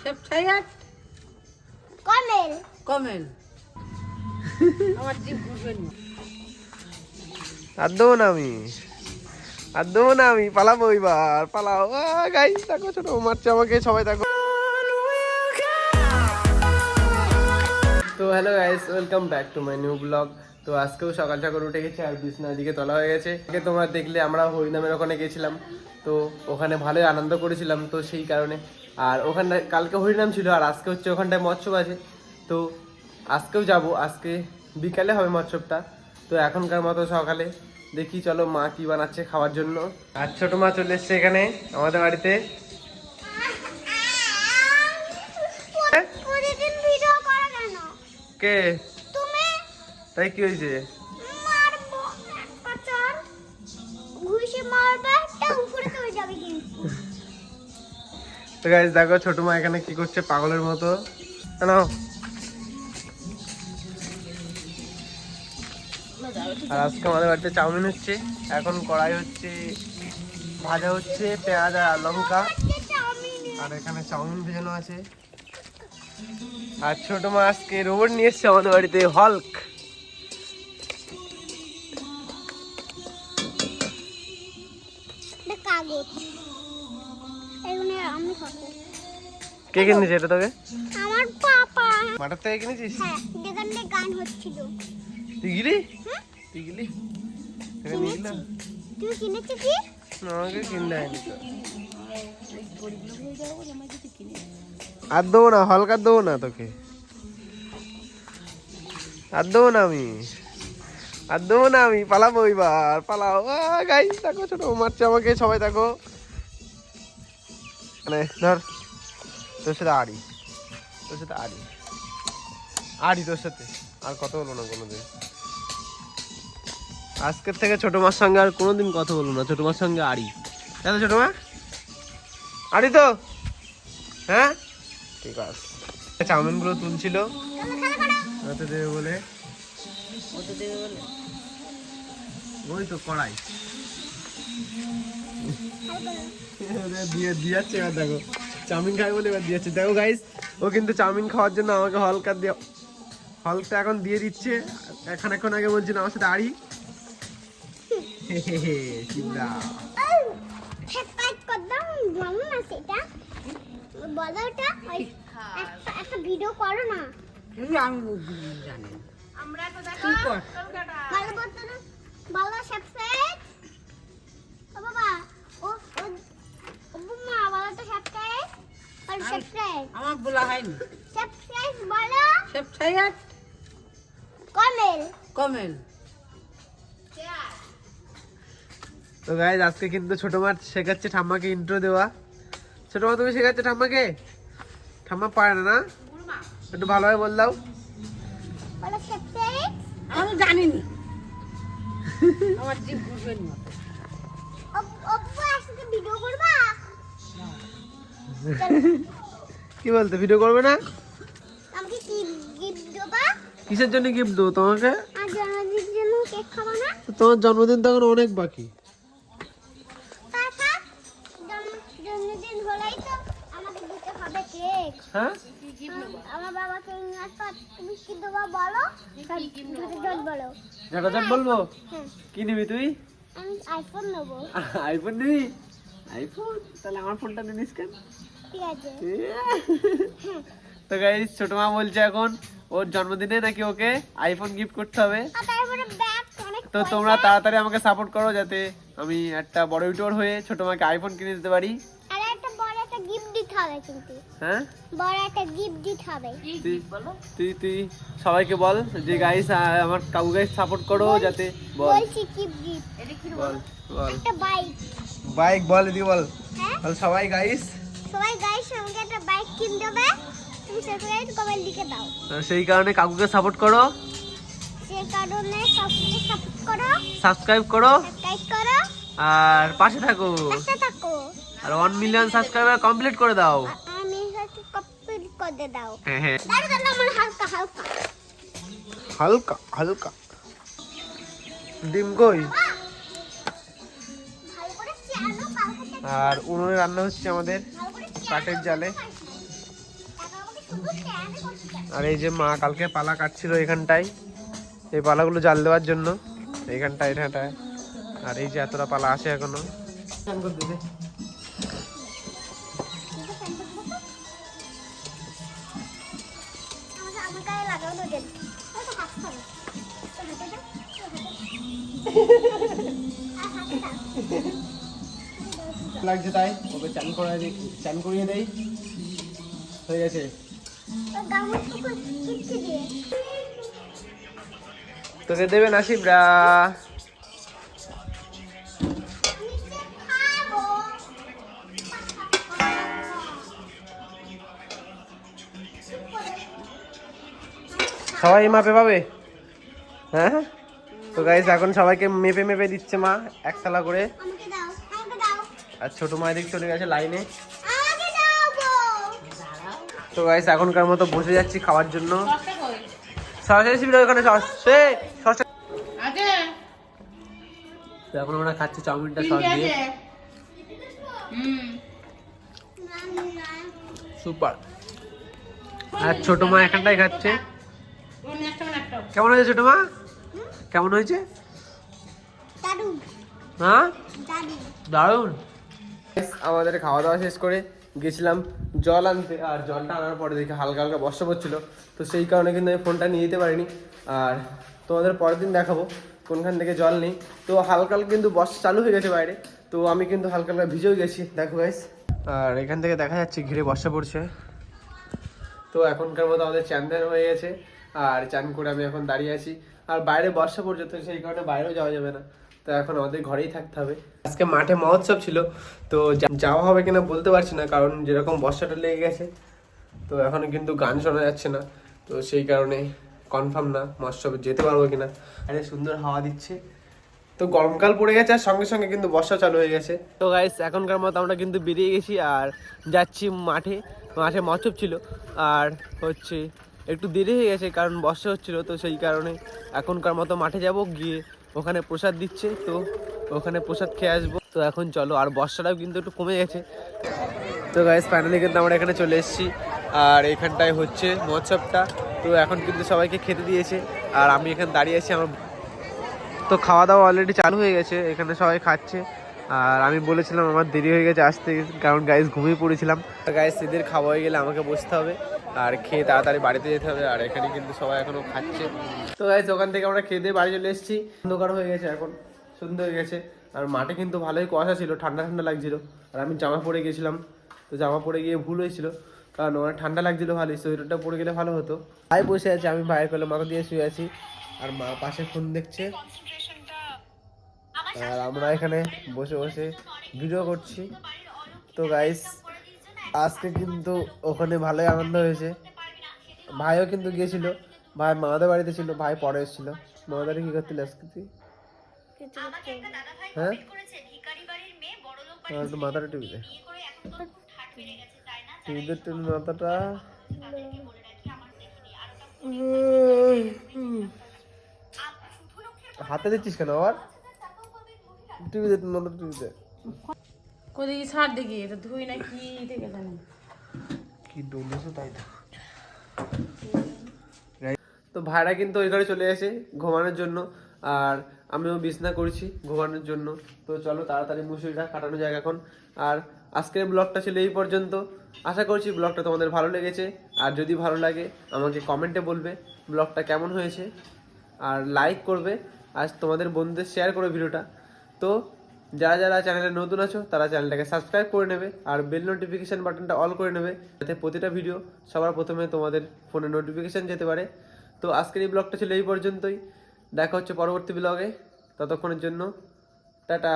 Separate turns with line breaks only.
সেফসাইয়াট
কমেল
কমেল আমার জিভ ঘুরবেন না।
আর দেবো না আমি পালাবো এবার পালাও গাইস দেখো ছোট মারছে আমাকে সবাই দেখো। তো hello guys, welcome back to my new blog. তো আজকেও সকাল সকাল উঠে গেছে আর বিছনা দিকে তোলা হয়ে গেছে। তোমরা দেখলে আমরা হরিনামের ওখানে গেছিলাম, তো ওখানে ভালোই আনন্দ করেছিলাম। তো সেই কারণে আর ওখানটায় কালকে হরিনাম ছিল আর আজকে হচ্ছে ওখানটায় মৎসব আছে। তো আজকেও যাব, আজকে বিকালে হবে মৎসবটা। তো এখনকার মতো সকালে দেখি চলো মা কি বানাচ্ছে খাওয়ার জন্য। আর ছোট মা চলে এসছে এখানে আমাদের বাড়িতে। কে
তুমি?
তাই কি হয়েছে?
মারবো পাচার ঘুষি মারবে তা উপরে চলে যাবে কিন্তু।
তো গাইস দেখো ছোট মা এখানে কি করছে পাগলের মতো। নাও। আর আজকে আমাদের বাড়িতে চাউমিন হচ্ছে, এখন কড়াই হচ্ছে, ভাজা হচ্ছে পেঁয়াজ আর লঙ্কা, আর এখানে চাউমিন ভেজানো আছে। আর ছোট মা আজকে রোবট নিয়ে এসছে আমাদের বাড়িতে, হল্ক।
কাগজ এগুলো আমি খাবো।
কে কিনেছে এটা তোকে?
আমার পাপা।
মাটার থেকে কিনেছিস?
হ্যাঁ, যেখানে গান হচ্ছিল।
তুই গিলি?
হ্যাঁ
তুই গিলি?
তুই কিনেছিস কি?
আমাকে কিনতে হয়নি তো। আর দেবো না, হলকা দেবো না তোকে, আর দেবো না আমি পালাবো এবার পালাও গাইস দেখো ছোট মারছে আমাকে সবাই দেখো। মানে ধর তোর সাথে আড়ি তোর সাথে আর কথা বলবো না কোনোদিন। আজকের থেকে ছোট মার সঙ্গে আর কোনোদিন কথা বলবো না, ছোট মার সঙ্গে আড়ি। তাই তো ছোট মা? আড়ি তো? হ্যাঁ ঠিক আছে। চাউমিন গুলো তুলছিল ওতে দেবে বলে, ওই তো কড়াই দিয়ে দিয়েছে। এবার দেখো চাউমিন খাই বলে এবার দিয়েছে। দেখো গাইস ও কিন্তু চাউমিন খাওয়ার জন্য আমাকে হলকা এখন দিয়ে দিচ্ছে। এখন আগে বলছিল আমার সাথে আড়ি।
একটা ভিডিও করো না।
আমি জানি আমরা তো দেখো
ভালো বলতো না, ভালো সাবস্ক্রাইব। ও বাবা ও মা ভালো তো সাবস্ক্রাইব আর সাবস্ক্রাইব
আমার বলা হয়নি।
সাবস্ক্রাইব বলো।
সেফসাইয়াট
কমেল
কমেল
তো গাইস আজকে কিন্তু ছোট মা শেখাচ্ছে ঠাম্মাকে ইন্ট্রো দেওয়া। ছোট মা তুমি শেখাচ্ছ ঠাম্মাকে? ঠাম্মা পারে না, একটু ভালোভাবে বল দাও।
বলো সাবস্ক্রাইব।
আমি জানিনি আমার জিভ ঘুরবেন না।
অপু আজকে ভিডিও করবা?
কি বলতে ভিডিও করবে না?
আমাকে কি গিফট দেবা?
কিসের জন্য গিফট দেবো তোমাকে?
আর জন্মদিনের জন্য কেক খাবো না?
তোমার জন্মদিন তো এখন অনেক বাকি।
তাতা জন্মদিন হলেই তো আমাকে দিতে হবে কেক।
হ্যাঁ
আমার বাবাকে একটা তুমি কি দেবা বলো? ঝটঝট বলো।
ঝটাঝট বলবো।
হ্যাঁ
কি নিবি তুই?
আমি আইফোন নেবো।
আইফোন নিবি? আইফোন? তাহলে আমার ফোনটা নিস কেন?
ঠিক আছে।
তো গাইস ছোট মা বলছে এখন ওর জন্মদিনে নাকি ওকে আইফোন গিফট করতে হবে।
আর তারপরে ব্যাগ অনেক
তো তোমরা তাড়াতাড়ি আমাকে সাপোর্ট করো যাতে আমি একটা বড় ইউটিউবার হয়ে ছোট মাকে আইফোন কিনে দিতে পারি।
আর একটা বড় একটা গিফট দিতে হবে কিন্তু।
হ্যাঁ
বড় একটা গিফট দিতে হবে।
তুই সবাইকে বল যে গাইস আমার কাকু গাইস সাপোর্ট করো যাতে। বল
বলছি গিফট
বল বল
একটা
বাইক বল দিদি বল।
হ্যাঁ
বল সবাই গাইস
আমাকে একটা বাইক কিনে দেবে। তুমি সাবস্ক্রাইব কমেন্ট লিখে দাও।
সেই কারণে কাকুকে সাপোর্ট করো,
সেই কারণে সবকে সাপোর্ট করো,
সাবস্ক্রাইব করো আর পাশে থাকো। আর 1 মিলিয়ন সাবস্ক্রাইবার কমপ্লিট করে দাও।
আমি সাথে কমপ্লিট করে দাও।
হ্যাঁ
দাঁড়া আমার হালকা
হালকা ডিম কই?
ভালো করে চালো কালকে
আর উনুনে রান্না হচ্ছে আমাদের কাঠের জালে। আর এই যে মা কালকে পালা কাটছিল এখানটায়, এই পালাগুলো জাল দেওয়ার জন্য এইখানটায় এখানটায়। আর এই যে এতটা পালা আছে এখনো। লাগছে তাই ওকে চান করিয়ে দেই, হয়ে গেছে। তোকে দেবে নাসিবরা। সবাই মাপে পাবে? হ্যাঁ, তো গাইস এখন সবাইকে মেপে মেপে দিচ্ছে মা একতলা করে। আর ছোট মায়ের দিক চলে গেছে লাইনে। তো গাইস এখনকার মতো বসে যাচ্ছি খাওয়ার জন্য। ওখানে এখন আমরা খাচ্ছি চাউমিনটা সস দিয়ে। সুপার। আর ছোট মা এখানটাই খাচ্ছে। কেমন হয়েছে ছোট মা? কেমন হয়েছে? হ্যাঁ, দারুণ। আমাদের খাওয়া দাওয়া শেষ করে গেছিলাম জল আনতে। আর জলটা আনার পরে দেখে হালকা হালকা বর্ষা পড়ছিল, তো সেই কারণে কিন্তু আমি ফোনটা নিয়ে যেতে পারিনি। আর তোমাদের পরের দিন দেখাবো কোনখান থেকে জল নেই। তো হালকা হালকা কিন্তু বর্ষা চালু হয়ে গেছে বাইরে, তো আমি কিন্তু হালকা হালকা ভিজেও গেছি, দেখো গাইস। আর এখান থেকে দেখা যাচ্ছে ঘিরে বর্ষা পড়ছে। তো এখনকার মতো আমাদের চান টান হয়ে গেছে, আর চান করে আমি এখন দাঁড়িয়ে আছি। আর বাইরে বর্ষা পড়ছে, তো সেই কারণে বাইরেও যাওয়া যাবে না, তো এখন আমাদের ঘরেই থাকতে হবে। আজকে মাঠে মহোৎসব ছিল, তো যাওয়া হবে কিনা বলতে পারছি না, কারণ যেরকম বর্ষাটা লেগে গেছে, তো এখনো কিন্তু গান শোনা যাচ্ছে না, তো সেই কারণে কনফার্ম না মহোৎসবে যেতে পারবো কিনা। আরে সুন্দর হাওয়া দিচ্ছে, তো গরমকাল পড়ে গেছে আর সঙ্গে সঙ্গে কিন্তু বর্ষা চালু হয়ে গেছে। তো গাইস এখনকার মতো আমরা কিন্তু বেরিয়ে গেছি আর যাচ্ছি মাঠে। মাঠে মহোৎসব ছিল, আর হচ্ছে একটু দেরি হয়ে গেছে কারণ বর্ষা হচ্ছিল, তো সেই কারণে এখনকার মতো মাঠে যাব, গিয়ে ওখানে প্রসাদ দিচ্ছে, তো ওখানে প্রসাদ খেয়ে আসবো। তো এখন চলো, আর বর্ষাটাও কিন্তু একটু কমে গেছে। তো গাইস ফাইনালি কিন্তু আমরা এখানে চলে এসেছি, আর এখানটায় হচ্ছে মহোৎসবটা। তো এখন কিন্তু সবাইকে খেতে দিয়েছে, আর আমি এখানে দাঁড়িয়ে আছি। আমার তো খাওয়া দাওয়া অলরেডি চালু হয়ে গেছে, এখানে সবাই খাচ্ছে। আর আমি বলেছিলাম আমার দেরি হয়ে গেছে আসতে, কারণ গাইস ঘুমিয়ে পড়েছিলাম। গাইস এদের খাওয়া হয়ে গেলে আমাকে বসতে হবে আর খেয়ে তাড়াতাড়ি বাড়িতে যেতে হবে। আর এখানে কিন্তু সবাই এখনো খাচ্ছে। তো গাইস ওখান থেকে আমরা খেয়ে দিয়ে বাড়ি চলে এসেছি। অন্ধকার হয়ে গেছে, এখন সন্ধ্যা হয়ে গেছে। আর মাঠে কিন্তু ভালোই কুয়াশা ছিল, ঠান্ডা ঠান্ডা লাগছিল। আর আমি জামা পরে গেছিলাম, তো জামা পরে গিয়ে ভুল হয়েছিল, কারণ ওখানে ঠান্ডা লাগছিল ভালোই, সোয়েটারটা পরে গেলে ভালো হতো। ভাই বসে আছে, আমি ভাইয়ের কোলে মাথা দিয়ে শুয়ে আছি, আর মা পাশে ফোন দেখছে। আর আমরা এখানে বসে বসে ভিডিও করছি। তো গাইস আজকে কিন্তু ওখানে ভালোই আনন্দ হয়েছে। ভাইও কিন্তু গিয়েছিল, ভাই মামাদের বাড়িতে ছিল, ভাই পরে এসেছিল। মামাদের কি করতে আজকে তুই? হ্যাঁ, একটু মাথাটা টিভিতে টিভিতে মাথাটা হাতে দিচ্ছিস কেন আবার? টিভিতে মাথা টিভিতে
কোদি ছাড় দেখি এটা ধুই না কি থেকে জানি
কি ডলেছো তাই। তো ভাইরা কিন্তু ওই ঘরে চলে এসে ঘুমানোর জন্য, আর আমিও বিছনা করছি ঘুমানোর জন্য। তো চলো তাড়াতাড়ি মুসুরিটা কাটানো যাক এখন। আর আজকের ব্লগটা ছিল এই পর্যন্ত। আশা করছি ব্লগটা তোমাদের ভালো লেগেছে, আর যদি ভালো লাগে আমাকে কমেন্টে বলবে ব্লগটা কেমন হয়েছে, আর লাইক করবে, আর তোমাদের বন্ধুদের শেয়ার করবে ভিডিওটা। তো যারা যারা চ্যানেলে নতুন আছো তারা চ্যানেলটাকে সাবস্ক্রাইব করে নেবে, আর বেল নোটিফিকেশান বাটনটা অল করে নেবে, যাতে প্রতিটা ভিডিও সবার প্রথমে তোমাদের ফোনে নোটিফিকেশান যেতে পারে। তো আজকের এই ব্লগটা ছিল এই পর্যন্তই, দেখা হচ্ছে পরবর্তী ব্লগে। ততক্ষণের জন্য টাটা।